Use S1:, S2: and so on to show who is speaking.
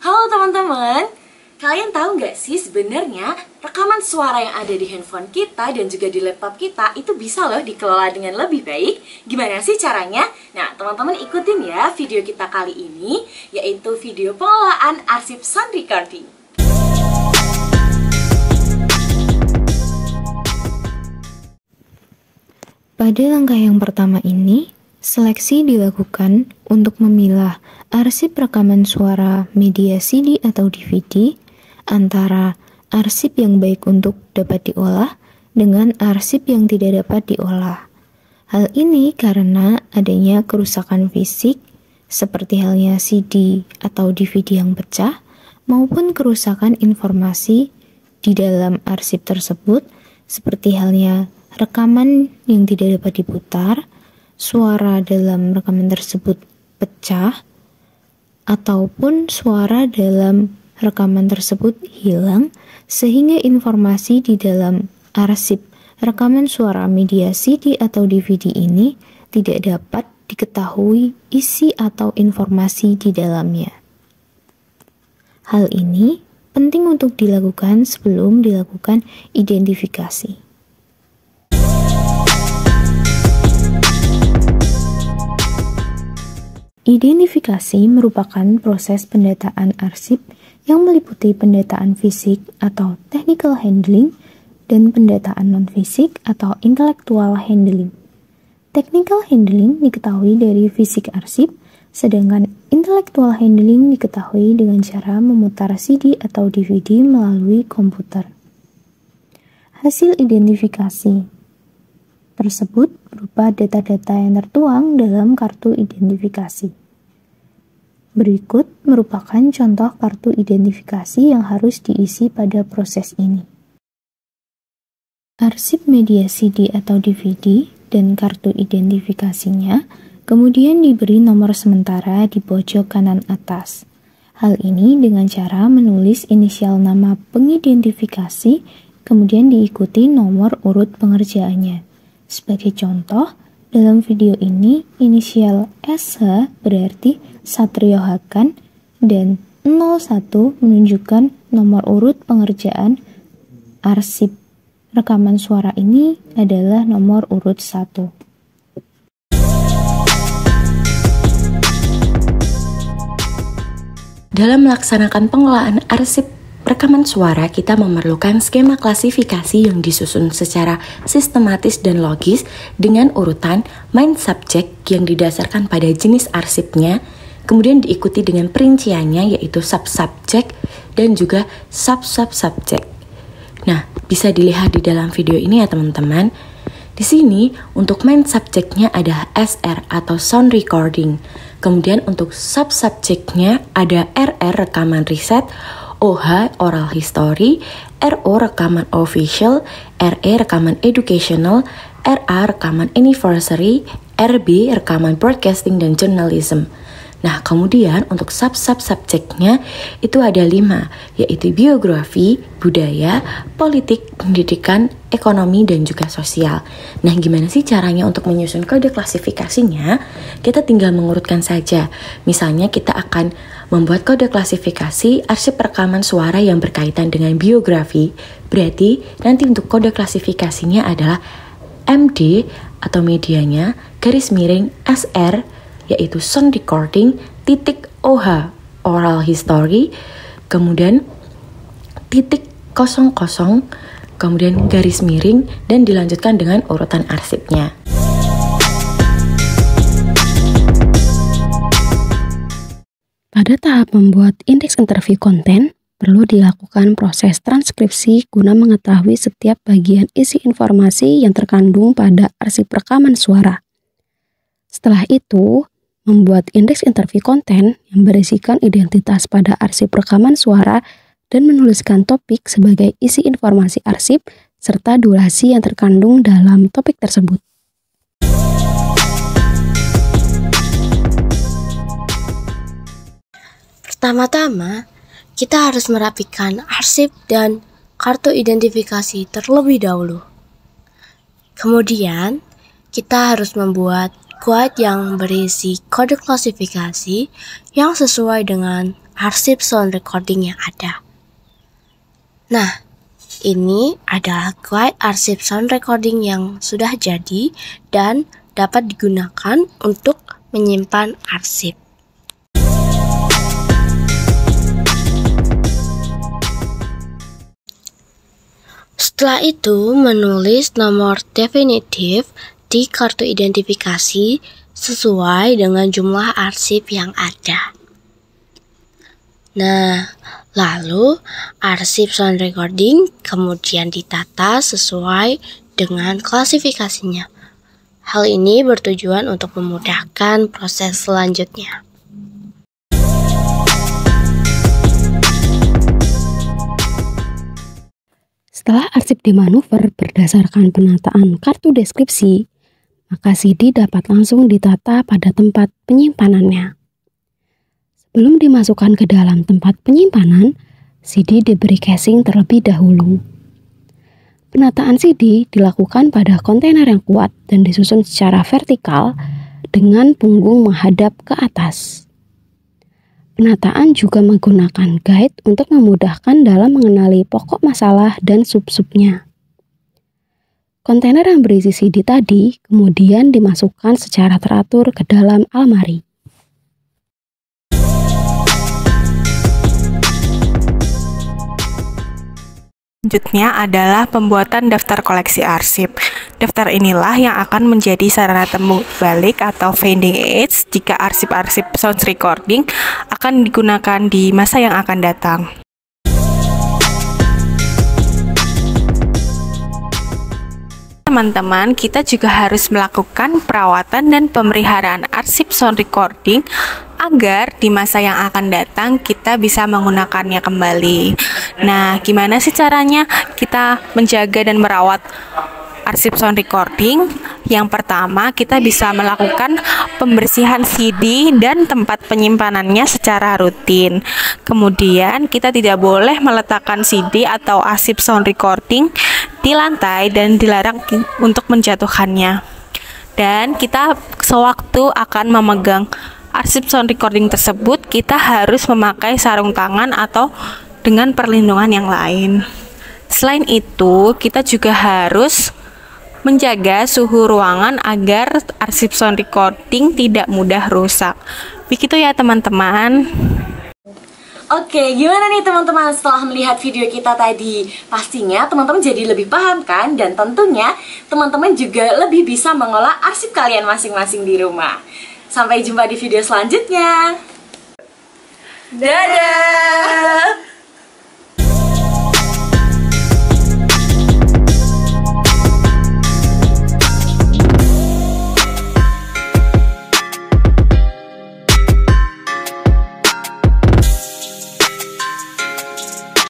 S1: Halo teman-teman, kalian tahu nggak sih sebenarnya rekaman suara yang ada di handphone kita dan juga di laptop kita itu bisa loh dikelola dengan lebih baik. Gimana sih caranya? Nah, teman-teman ikutin ya video kita kali ini, yaitu video pengelolaan arsip sound recording.
S2: Pada langkah yang pertama ini, seleksi dilakukan untuk memilah arsip rekaman suara media CD atau DVD antara arsip yang baik untuk dapat diolah dengan arsip yang tidak dapat diolah. Hal ini karena adanya kerusakan fisik seperti halnya CD atau DVD yang pecah maupun kerusakan informasi di dalam arsip tersebut seperti halnya rekaman yang tidak dapat diputar, suara dalam rekaman tersebut pecah, ataupun suara dalam rekaman tersebut hilang sehingga informasi di dalam arsip rekaman suara media CD atau DVD ini tidak dapat diketahui isi atau informasi di dalamnya. Hal ini penting untuk dilakukan sebelum dilakukan identifikasi. Identifikasi merupakan proses pendataan arsip yang meliputi pendataan fisik atau technical handling dan pendataan non-fisik atau intellectual handling. Technical handling diketahui dari fisik arsip, sedangkan intellectual handling diketahui dengan cara memutar CD atau DVD melalui komputer. Hasil identifikasi tersebut berupa data-data yang tertuang dalam kartu identifikasi. Berikut merupakan contoh kartu identifikasi yang harus diisi pada proses ini. Arsip media CD atau DVD dan kartu identifikasinya kemudian diberi nomor sementara di pojok kanan atas. Hal ini dengan cara menulis inisial nama pengidentifikasi kemudian diikuti nomor urut pengerjaannya. Sebagai contoh, dalam video ini inisial SH berarti Satrio Hakan dan 01 menunjukkan nomor urut pengerjaan arsip rekaman suara ini adalah nomor urut 1.
S1: Dalam melaksanakan pengelolaan arsip rekaman suara, kita memerlukan skema klasifikasi yang disusun secara sistematis dan logis dengan urutan main subject yang didasarkan pada jenis arsipnya, kemudian diikuti dengan perinciannya yaitu sub-subject dan juga sub-sub-subject. Nah, bisa dilihat di dalam video ini ya teman-teman. Di sini untuk main subject-nya ada SR atau sound recording. Kemudian untuk sub-subject-nya ada RR rekaman riset, OH oral history, RO rekaman official, RE rekaman educational, RA rekaman anniversary, RB rekaman broadcasting dan journalism. Nah, kemudian untuk sub-subjeknya itu ada 5, yaitu biografi, budaya, politik, pendidikan, ekonomi, dan juga sosial. Nah, gimana sih caranya untuk menyusun kode klasifikasinya? Kita tinggal mengurutkan saja. Misalnya kita akan membuat kode klasifikasi arsip rekaman suara yang berkaitan dengan biografi. Berarti nanti untuk kode klasifikasinya adalah MD atau medianya, garis miring SR, yaitu sound recording, titik OH oral history, kemudian titik 00, kemudian garis miring, dan dilanjutkan dengan urutan arsipnya.
S3: Pada tahap membuat indeks interview konten, perlu dilakukan proses transkripsi guna mengetahui setiap bagian isi informasi yang terkandung pada arsip rekaman suara. Setelah itu, membuat indeks interview konten yang berisikan identitas pada arsip rekaman suara dan menuliskan topik sebagai isi informasi arsip serta durasi yang terkandung dalam topik tersebut.
S4: Pertama-tama, kita harus merapikan arsip dan kartu identifikasi terlebih dahulu. Kemudian, kita harus membuat guide yang berisi kode klasifikasi yang sesuai dengan arsip sound recording yang ada. Nah, ini adalah guide arsip sound recording yang sudah jadi dan dapat digunakan untuk menyimpan arsip. Setelah itu, menulis nomor definitif di kartu identifikasi sesuai dengan jumlah arsip yang ada. Nah, lalu arsip sound recording kemudian ditata sesuai dengan klasifikasinya. Hal ini bertujuan untuk memudahkan proses selanjutnya.
S3: Setelah arsip dimanuver berdasarkan penataan kartu deskripsi, maka CD dapat langsung ditata pada tempat penyimpanannya. Sebelum dimasukkan ke dalam tempat penyimpanan, CD diberi casing terlebih dahulu. Penataan CD dilakukan pada kontainer yang kuat dan disusun secara vertikal dengan punggung menghadap ke atas. Penataan juga menggunakan guide untuk memudahkan dalam mengenali pokok masalah dan sub-subnya. Kontainer yang berisi CD tadi kemudian dimasukkan secara teratur ke dalam almari.
S5: Selanjutnya adalah pembuatan daftar koleksi arsip. Daftar inilah yang akan menjadi sarana temu balik atau finding aids jika arsip-arsip sound recording akan digunakan di masa yang akan datang. Teman-teman, kita juga harus melakukan perawatan dan pemeliharaan arsip sound recording agar di masa yang akan datang kita bisa menggunakannya kembali. Nah, gimana sih caranya kita menjaga dan merawat arsip sound recording? Yang pertama, kita bisa melakukan pembersihan CD dan tempat penyimpanannya secara rutin. Kemudian, kita tidak boleh meletakkan CD atau arsip sound recording di lantai dan dilarang untuk menjatuhkannya. Dan kita sewaktu akan memegang arsip sound recording tersebut, kita harus memakai sarung tangan atau dengan perlindungan yang lain. Selain itu, kita juga harus menjaga suhu ruangan agar arsip sound recording tidak mudah rusak. Begitu ya teman-teman.
S1: Oke, gimana nih teman-teman setelah melihat video kita tadi? Pastinya teman-teman jadi lebih paham kan? Dan tentunya teman-teman juga lebih bisa mengolah arsip kalian masing-masing di rumah. Sampai jumpa di video selanjutnya. Dadah!